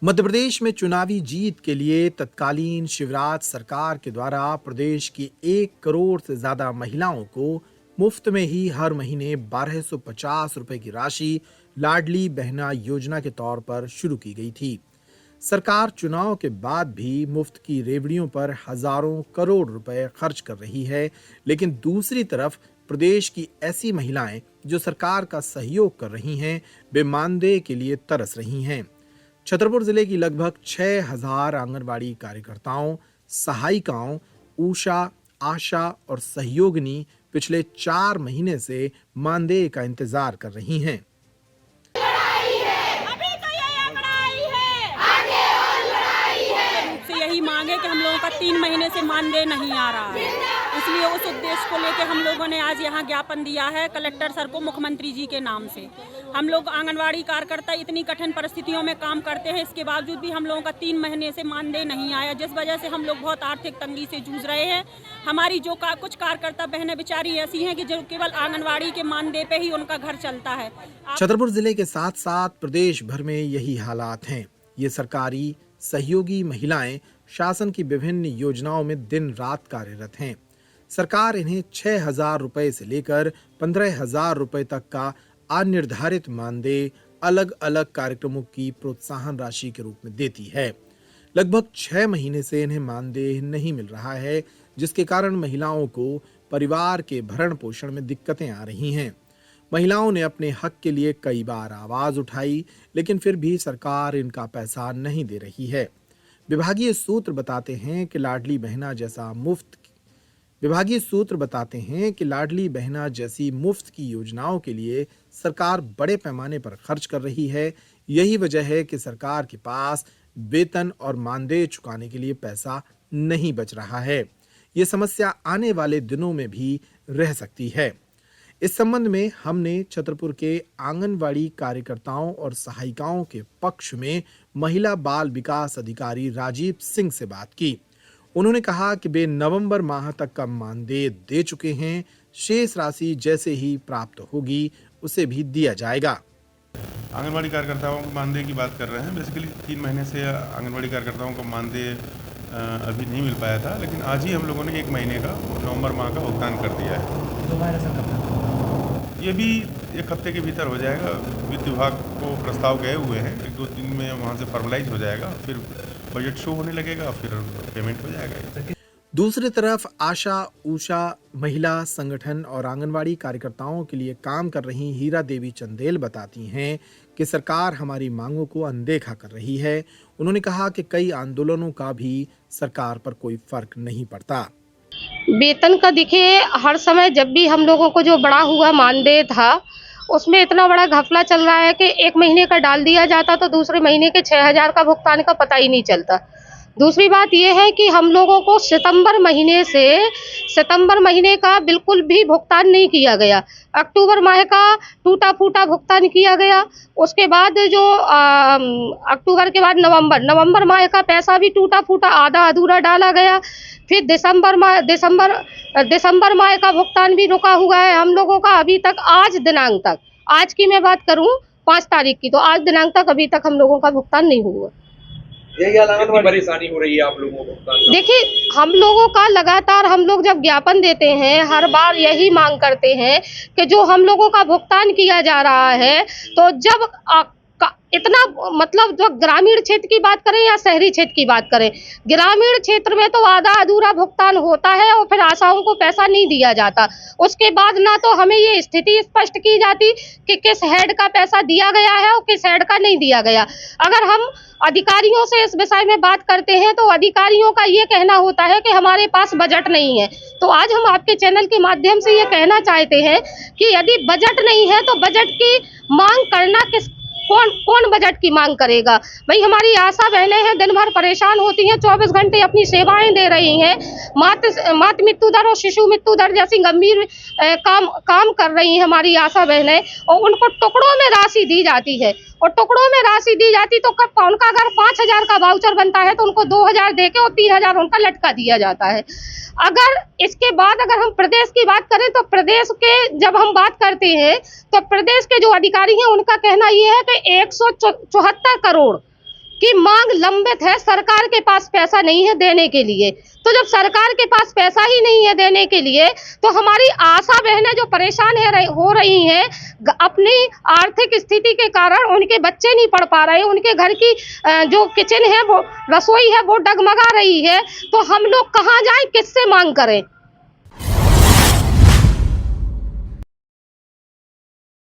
मध्य प्रदेश में चुनावी जीत के लिए तत्कालीन शिवराज सरकार के द्वारा प्रदेश की 1 करोड़ से ज्यादा महिलाओं को मुफ्त में ही हर महीने 1250 रुपए की राशि लाडली बहना योजना के तौर पर शुरू की गई थी। सरकार चुनाव के बाद भी मुफ्त की रेवड़ियों पर हजारों करोड़ रुपए खर्च कर रही है, लेकिन दूसरी तरफ प्रदेश की ऐसी महिलाएं जो सरकार का सहयोग कर रही हैं, वे मानदेय के लिए तरस रही हैं। छतरपुर जिले की लगभग 6000 आंगनबाड़ी कार्यकर्ताओं, सहायिकाओं उषा, आशा और सहयोगिनी पिछले 4 महीने से मानदेय का इंतजार कर रही हैं। अभी तो ये लड़ाई है, आगे और लड़ाई है। से यही मांगे कि हम लोगों का 3 महीने से मानदेय नहीं आ रहा है, इसलिए उस उद्देश्य को लेकर हम लोगों ने आज यहाँ ज्ञापन दिया है कलेक्टर सर को, मुख्यमंत्री जी के नाम से। हम लोग आंगनवाड़ी कार्यकर्ता इतनी कठिन परिस्थितियों में काम करते हैं, इसके बावजूद भी हम लोगों का 3 महीने से मानदेय नहीं आया, जिस वजह से हम लोग बहुत आर्थिक तंगी से जूझ रहे हैं। हमारी जो कुछ कार्यकर्ता बहनें बेचारी ऐसी हैं कि जो केवल आंगनवाड़ी के मानदेय पे ही उनका घर चलता है। छतरपुर जिले के साथ साथ प्रदेश भर में यही हालात हैं। ये सरकारी सहयोगी महिलाएं शासन की विभिन्न योजनाओं में दिन रात कार्यरत हैं। सरकार इन्हें 6000 रुपए से लेकर 15000 रुपए तक का अनिर्धारित मानदेय अलग अलग कार्यक्रमों की प्रोत्साहन राशि के रूप में देती है। लगभग 6 महीने से इन्हें मानदेय नहीं मिल रहा है, जिसके कारण महिलाओं को परिवार के भरण पोषण में दिक्कतें आ रही हैं। महिलाओं ने अपने हक के लिए कई बार आवाज उठाई, लेकिन फिर भी सरकार इनका पैसा नहीं दे रही है। विभागीय सूत्र बताते हैं कि लाडली बहना जैसी मुफ्त की योजनाओं के लिए सरकार बड़े पैमाने पर खर्च कर रही है। यही वजह है कि सरकार के पास वेतन और मानदेय चुकाने के लिए पैसा नहीं बच रहा है। ये समस्या आने वाले दिनों में भी रह सकती है। इस संबंध में हमने छतरपुर के आंगनवाड़ी कार्यकर्ताओं और सहायिकाओं के पक्ष में महिला बाल विकास अधिकारी राजीव सिंह से बात की। उन्होंने कहा कि वे नवंबर माह तक का मानदेय दे चुके हैं, शेष राशि जैसे ही प्राप्त होगी उसे भी दिया जाएगा। आंगनवाड़ी कार्यकर्ताओं को मानदेय की बात कर रहे हैं। बेसिकली 3 महीने से आंगनवाड़ी कार्यकर्ताओं को मानदेय अभी नहीं मिल पाया था, लेकिन आज ही हम लोगों ने 1 महीने का नवंबर माह का भुगतान कर दिया है। ये भी 1 हफ्ते के भीतर हो जाएगा। वित्त विभाग को प्रस्ताव गए हुए हैं, 1-2 दिन में वहाँ से फॉर्मलाइज हो जाएगा, फिर बजट शो होने लगेगा, फिर पेमेंट हो जाएगा। दूसरी तरफ आशा उषा महिला संगठन और आंगनवाड़ी कार्यकर्ताओं के लिए काम कर रही हीरा देवी चंदेल बताती हैं कि सरकार हमारी मांगों को अनदेखा कर रही है। उन्होंने कहा कि कई आंदोलनों का भी सरकार पर कोई फर्क नहीं पड़ता। वेतन का देखिए, हर समय जब भी हम लोगों को जो बड़ा हुआ मानदेय था उसमें इतना बड़ा घपला चल रहा है कि 1 महीने का डाल दिया जाता तो दूसरे महीने के 6000 का भुगतान का पता ही नहीं चलता। दूसरी बात यह है कि हम लोगों को सितंबर महीने का बिल्कुल भी भुगतान नहीं किया गया। अक्टूबर माह का टूटा फूटा भुगतान किया गया। उसके बाद जो अक्टूबर के बाद नवंबर माह का पैसा भी टूटा फूटा आधा अधूरा डाला गया। फिर दिसंबर माह का भुगतान भी रुका हुआ है हम लोगों का अभी तक। आज की मैं बात करूं 5 तारीख की, तो आज दिनांक तक अभी तक हम लोगों का भुगतान नहीं हुआ। कितनी परेशानी हो रही है आप लोगों को? देखिए, हम लोगों का लगातार हम लोग जब ज्ञापन देते हैं हर बार यही मांग करते हैं कि जो हम लोगों का भुगतान किया जा रहा है, तो जब इतना मतलब जो ग्रामीण क्षेत्र की बात करें या शहरी क्षेत्र की बात करें, ग्रामीण क्षेत्र में तो आधा अधूरा भुगतान होता है और फिर आशाओं को पैसा नहीं दिया जाता। उसके बाद ना तो हमें ये स्थिति स्पष्ट की जाती कि किस हेड का पैसा दिया गया है और किस हेड का नहीं दिया गया। अगर हम अधिकारियों से इस विषय में बात करते हैं तो अधिकारियों का ये कहना होता है कि हमारे पास बजट नहीं है। तो आज हम आपके चैनल के माध्यम से ये कहना चाहते हैं कि यदि बजट नहीं है तो बजट की मांग करना कौन बजट की मांग करेगा? भाई, हमारी आशा बहनें हैं, दिन भर परेशान होती हैं, 24 घंटे अपनी सेवाएं दे रही हैं। मातृ मृत्यु दर और शिशु मृत्यु दर जैसी गंभीर काम कर रही हैं हमारी आशा बहनें, और उनको टुकड़ों में राशि दी जाती है। और टुकड़ों में राशि दी जाती तो कब उनका अगर 5000 का वाउचर बनता है तो उनको 2000 देके और 3000 उनका लटका दिया जाता है। अगर इसके बाद अगर हम प्रदेश की बात करें तो प्रदेश के जब हम बात करते हैं तो प्रदेश के जो अधिकारी हैं उनका कहना ये है कि 174 करोड़ कि मांग लंबित है, सरकार के पास पैसा नहीं है देने के लिए। तो जब सरकार के पास पैसा ही नहीं है देने के लिए, तो हमारी आशा बहनें जो परेशान हो रही हैं, अपनी आर्थिक स्थिति के कारण उनके बच्चे नहीं पढ़ पा रहे, उनके घर की जो किचन है, वो रसोई है, वो डगमगा रही है। तो हम लोग कहाँ जाएं, किससे मांग करें?